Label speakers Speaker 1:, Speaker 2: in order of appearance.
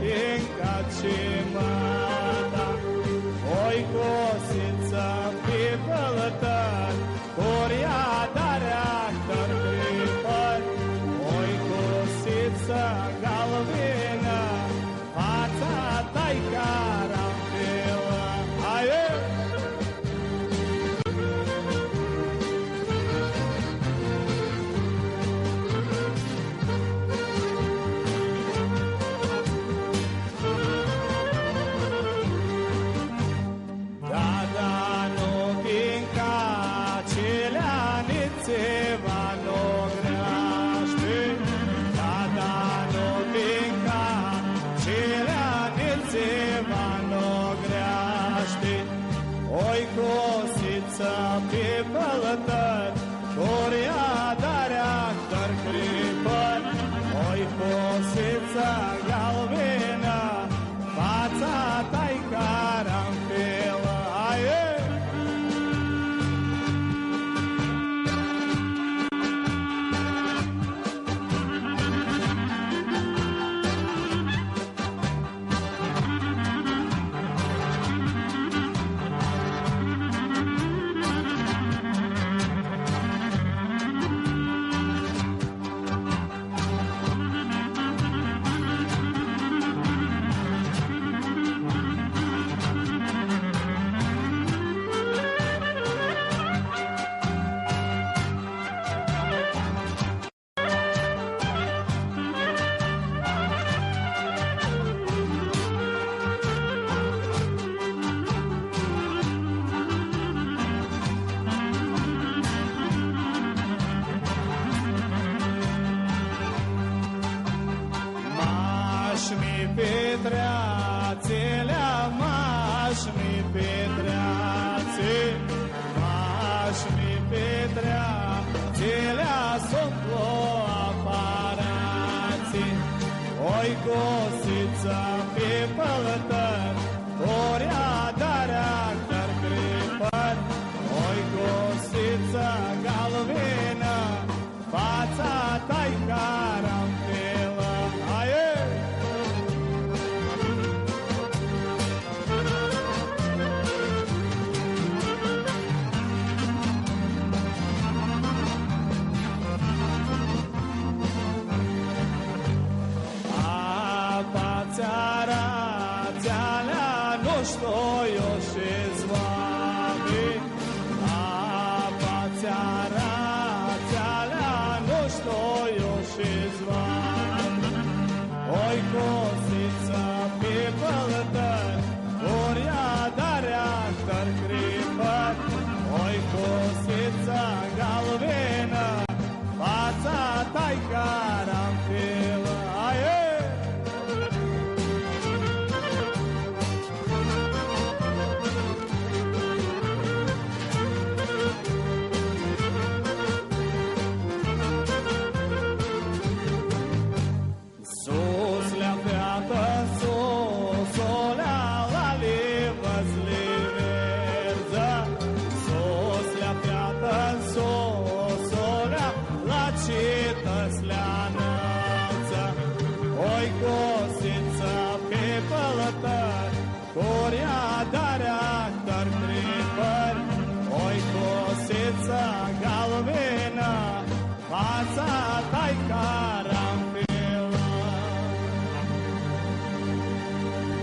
Speaker 1: fiindcă ce măta. Oi cosiță pe pălătăr, Coria darea tăr-cripăr. Oi cosiță galvină, Fața ta-i caranfilă. Aie! Oi cosiță pe pălătăr, Coria darea tăr-cripăr. Oi cosiță galvină, Fața ta-i caranfilă. Aie! Petreațele, maș-mi petreațe, maș-mi petreațele, sunt aparații. Oi cosiță pe pălătăr, Coria darea tăr-cripăr. Oi cosiță galvină, Fața ta-i caranfilă. Aie! Țara, țealea, nu știu eu și-ți vami. Apa țara, țealea, nu știu eu și-ți vami. Oi cosiță pe pălătăr,